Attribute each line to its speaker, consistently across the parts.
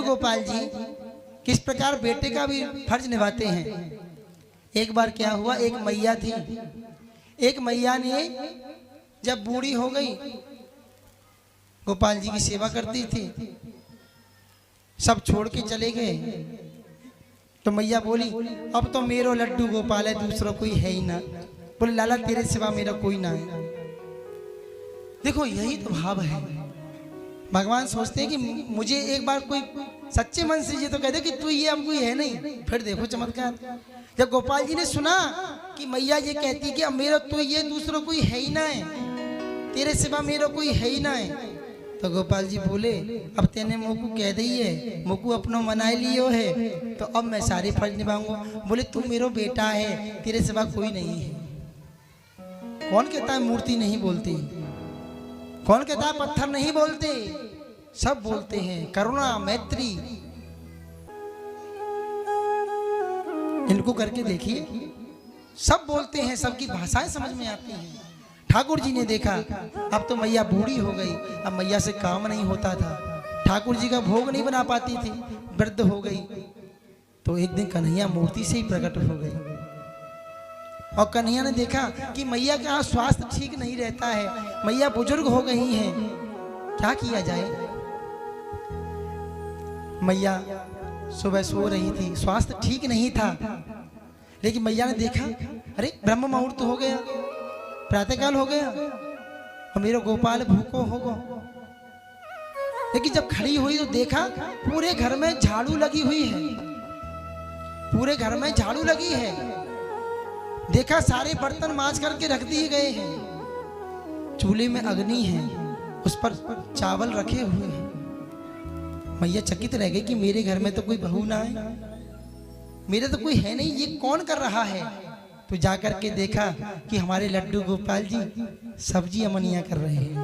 Speaker 1: लड्डू गोपाल जी किस प्रकार बेटे का भी फर्ज निभाते हैं। एक बार क्या हुआ, एक मैया थी, एक मैया ने जब बूढ़ी हो गई, गोपाल जी की सेवा करती थी, सब छोड़ के चले गए, तो मैया बोली अब तो मेरो लड्डू गोपाल है, दूसरा कोई है ही ना। बोले लाला तेरे सिवा मेरा कोई ना है। देखो यही तो भाव है। भगवान सोचते हैं कि मुझे एक बार कोई सच्चे मन से ये तो कहते कि तू ये अब कोई है नहीं। फिर देखो चमत्कार, जब गोपाल जी ने सुना कि मैया ये कहती कि अब मेरा तो ये दूसरा कोई है ही ना है, तेरे सिवा मेरा कोई है ही ना है, तो गोपाल जी बोले अब तेने मोकू कह दी है, मोकू अपना मनाए लियो है, तो अब मैं सारे फर्ज निभाऊंगा। बोले तू मेरा बेटा है, तेरे सिवा कोई नहीं है। कौन कहता है मूर्ति नहीं बोलती, कौन कहता है पत्थर नहीं बोलते, सब बोलते हैं। करुणा मैत्री इनको करके देखिए, सब बोलते हैं, सबकी भाषाएं समझ में आती हैं। ठाकुर जी ने देखा अब तो मैया बूढ़ी हो गई, अब मैया से काम नहीं होता था, ठाकुर जी का भोग नहीं बना पाती थी, वृद्ध हो गई, तो एक दिन कन्हैया मूर्ति से ही प्रकट हो गई। और कन्हैया ने देखा कि मैया का स्वास्थ्य ठीक नहीं रहता है, मैया बुजुर्ग हो गई हैं, क्या किया जाए। मैया सुबह सो रही थी, स्वास्थ्य ठीक नहीं था, लेकिन मैया ने देखा अरे ब्रह्म मुहूर्त हो गया, प्रातःकाल हो गया और मेरा गोपाल भूखो होगा। लेकिन जब खड़ी हुई तो देखा पूरे घर में झाड़ू लगी हुई है, पूरे घर में झाड़ू लगी है। देखा सारे बर्तन मांज करके रख दिए गए हैं, चूल्हे में अग्नि है, उस पर चावल रखे हुए हैं। मैया चकित रह गई कि मेरे घर में तो कोई बहू ना है, मेरे तो कोई है नहीं, ये कौन कर रहा है। तो जाकर के देखा कि हमारे लड्डू गोपाल जी सब्जी अमनिया कर रहे हैं।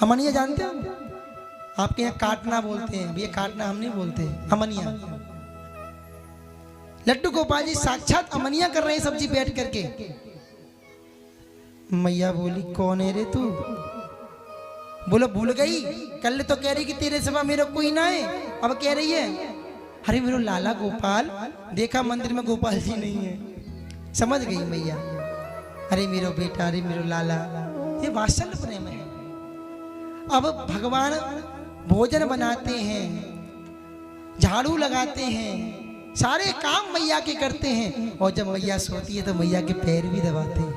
Speaker 1: अमनिया जानते हो, आपके यहाँ काटना बोलते हैं, ये काटना हम नहीं बोलते, अमनिया। लड्डू गोपाल जी साक्षात अमनिया कर रहे हैं सब्जी बैठ करके। मैया बोली कौन है रे तू। बोलो भूल गई, कल तो कह रही कि तेरे सिवा मेरा कोई ना है, अब कह रही है अरे मेरा लाला गोपाल। देखा मंदिर में गोपाल जी नहीं है, समझ गई मैया, अरे मेरा बेटा, अरे मेरा लाला। ये वात्सल्य प्रेम है। अब भगवान भोजन बनाते हैं, झाड़ू लगाते हैं, सारे काम मैया के करते हैं, और जब मैया सोती है तो मैया के पैर भी दबाते हैं।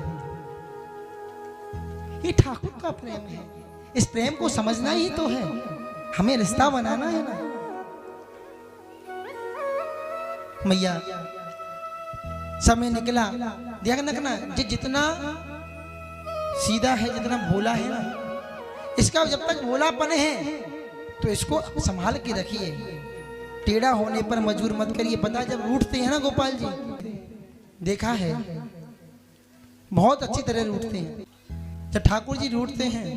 Speaker 1: ये ठाकुर का प्रेम है, इस प्रेम को समझना ही तो है, हमें रिश्ता बनाना है ना। मैया समय निकला, देखना जितना सीधा है, जितना भोला है ना, इसका जब तक भोलापन है तो इसको संभाल के रखिए, टेढ़ा होने पर मजबूर मत करिए। पता जब रूठते हैं ना गोपाल जी, देखा है बहुत अच्छी तरह रूठते हैं। जब ठाकुर जी रूठते हैं,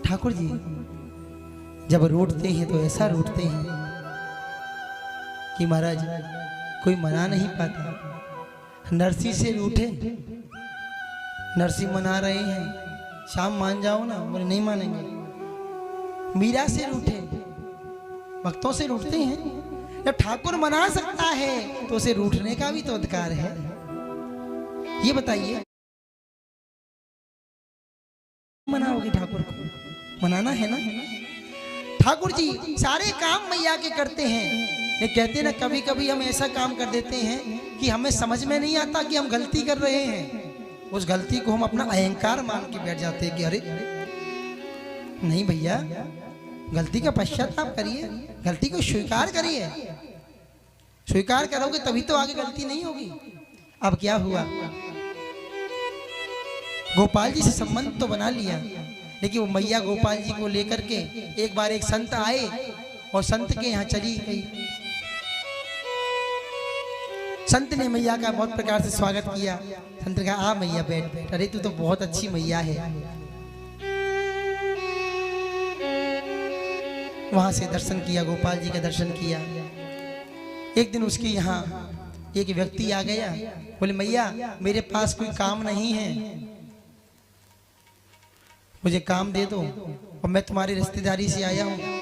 Speaker 1: ठाकुर जी जब रूठते हैं तो ऐसा रूठते हैं कि महाराज कोई मना नहीं पाता। नरसी से रूठे, नरसी मना रहे हैं, शाम मान जाओ ना, बोले नहीं मानेंगे। मीरा से रूठे, भक्तों से रूठते हैं। जब ठाकुर मना सकता है तो उसे रूठने का भी तो अधिकार है। ये बताइए, मनाओगे ठाकुर को, मनाना है ना। ठाकुर जी सारे काम मैया के करते हैं, लेकिन कहते ना कभी कभी हम ऐसा काम कर देते हैं कि हमें समझ में नहीं आता कि हम गलती कर रहे हैं। उस गलती को हम अपना अहंकार मान के बैठ जाते हैं कि अरे नहीं भैया, गलती का पश्चाताप करिए, गलती को स्वीकार करिए। स्वीकार करोगे तभी तो आगे गलती नहीं होगी। अब क्या हुआ, गोपाल जी से संबंध तो बना लिया, लेकिन वो मैया गोपाल जी को लेकर के एक बार एक संत आए और संत के यहाँ चली गई। संत ने मैया का बहुत प्रकार से स्वागत किया। संत ने कहा आ मैया बैठ बैठ, अरे तू तो बहुत अच्छी मैया है। वहां से दर्शन किया, गोपाल जी का दर्शन किया। एक दिन उसके यहाँ एक व्यक्ति आ गया, बोले मैया मेरे पास कोई काम नहीं है, मुझे काम दे दो। और मैं तुम्हारी रिश्तेदारी से आया हूँ।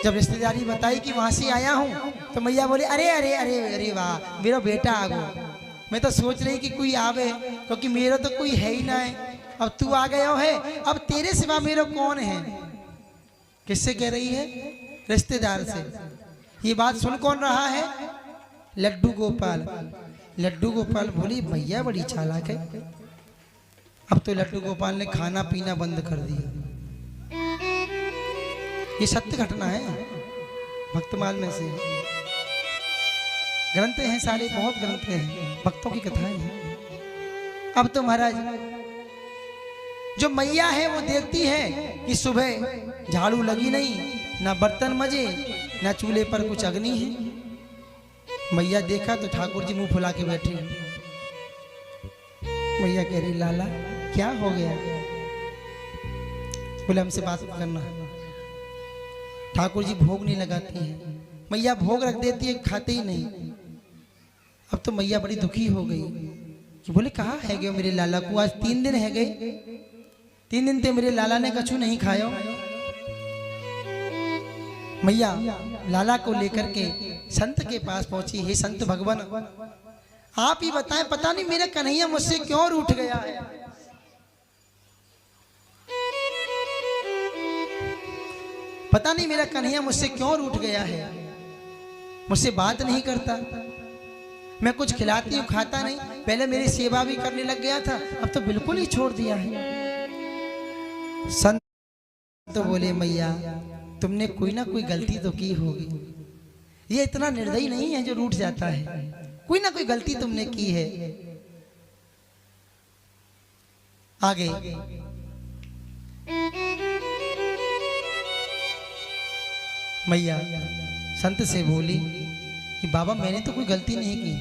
Speaker 1: जब रिश्तेदारी बताई कि वहां से आया हूँ तो मैया बोले अरे अरे अरे अरे वाह मेरा बेटा आ गो। मैं तो सोच रही कि कोई आवे क्योंकि मेरा तो कोई है ही ना है। अब तू आ गया है, अब तेरे सिवा मेरा कौन है। किससे कह रही है? रिश्तेदार से। ये बात सुन कौन रहा है? लड्डू गोपाल। लड्डू गोपाल बोली भैया बड़ी चालाक है। अब तो लड्डू गोपाल ने खाना पीना बंद कर दिया। ये सत्य घटना है, भक्तमाल में से ग्रंथ हैं सारे, बहुत ग्रंथ हैं, भक्तों की कथाएं हैं। अब तो महाराज जो मैया है वो देखती है कि सुबह झाड़ू लगी नहीं, ना बर्तन मजे, ना चूल्हे पर कुछ अग्नि है। मैया देखा तो ठाकुर जी मुंह फुला के बैठे। मैया कह रही लाला क्या हो गया? बोले हमसे बात करना। ठाकुर जी भोग नहीं लगाती हैं। मैया भोग रख देती है, खाते ही नहीं। अब तो मैया बड़ी दुखी हो गई कि बोले कहाँ है गए मेरे लाला को? आज 3 दिन है गए, 3 दिन ते मेरे लाला ने कछु नहीं खाया। मैया लाला को लेकर के संत के पास पहुंची। हे संत भगवान आप ही बताएं, पता नहीं मेरा कन्हैया मुझसे क्यों रूठ गया है। पता नहीं मेरा कन्हैया मुझसे क्यों रूठ गया है। मुझसे बात नहीं करता, मैं कुछ खिलाती हूँ खाता नहीं। पहले मेरी सेवा भी करने लग गया था, अब तो बिल्कुल ही छोड़ दिया है। संत तो बोले मैया तुमने कोई ना कोई गलती तो की होगी। ये इतना निर्दयी नहीं है जो रूठ जाता है, कोई ना कोई गलती तुमने की है। आगे मैया संत से बोली कि बाबा मैंने तो कोई गलती नहीं की।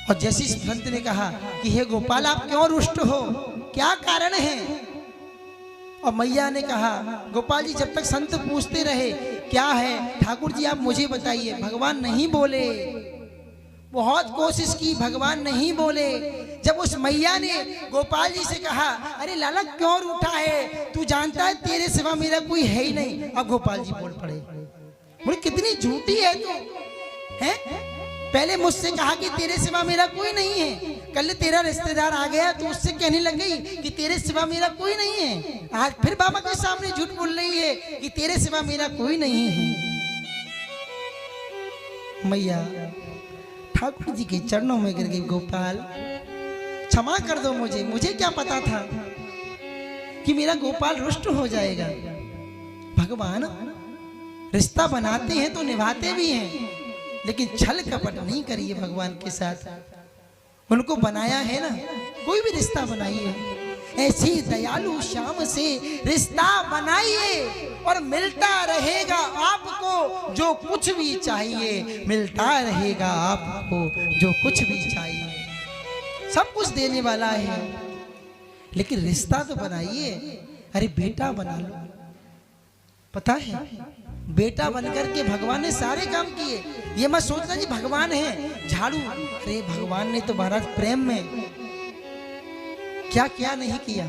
Speaker 1: और जैसे संत ने कहा कि हे गोपाल आप क्यों रुष्ट हो, क्या कारण है? और मैया ने कहा गोपाल जी जब तक संत पूछते रहे क्या है, ठाकुर जी आप मुझे बताइए। भगवान नहीं बोले, बहुत कोशिश की, भगवान नहीं बोले। जब उस मैया ने गोपाल जी से कहा अरे लाला क्यों रूठा है, तू जानता है तेरे सिवा मेरा कोई है ही नहीं। अब गोपाल जी बोल पड़े, बोले कितनी झूठी है तू है। पहले मुझसे कहा कि तेरे सिवा मेरा कोई नहीं है, कल तेरा रिश्तेदार आ गया तो उससे कहने लग गई कि तेरे सिवा मेरा कोई नहीं है। आज फिर बाबा के सामने झूठ बोल रही है कि तेरे सिवा मेरा कोई नहीं है। मैया ठाकुर जी के चरणों में गिर गई, गोपाल क्षमा कर दो मुझे, मुझे क्या पता था कि मेरा गोपाल रुष्ट हो जाएगा। भगवान रिश्ता बनाते हैं तो निभाते भी हैं, लेकिन छल कपट नहीं करिए भगवान के साथ। उनको बनाया है ना, कोई भी रिश्ता बनाइए, ऐसी दयालु श्याम से रिश्ता बनाइए और मिलता रहेगा आपको जो कुछ भी चाहिए। मिलता रहेगा आपको जो कुछ भी चाहिए, सब कुछ देने वाला है। लेकिन रिश्ता तो बनाइए। अरे बेटा बना लो, पता है बेटा बनकर के भगवान ने सारे काम किए। ये मत सोचना जी भगवान है झाड़ू, अरे भगवान ने तो महाराज प्रेम में क्या क्या नहीं किया।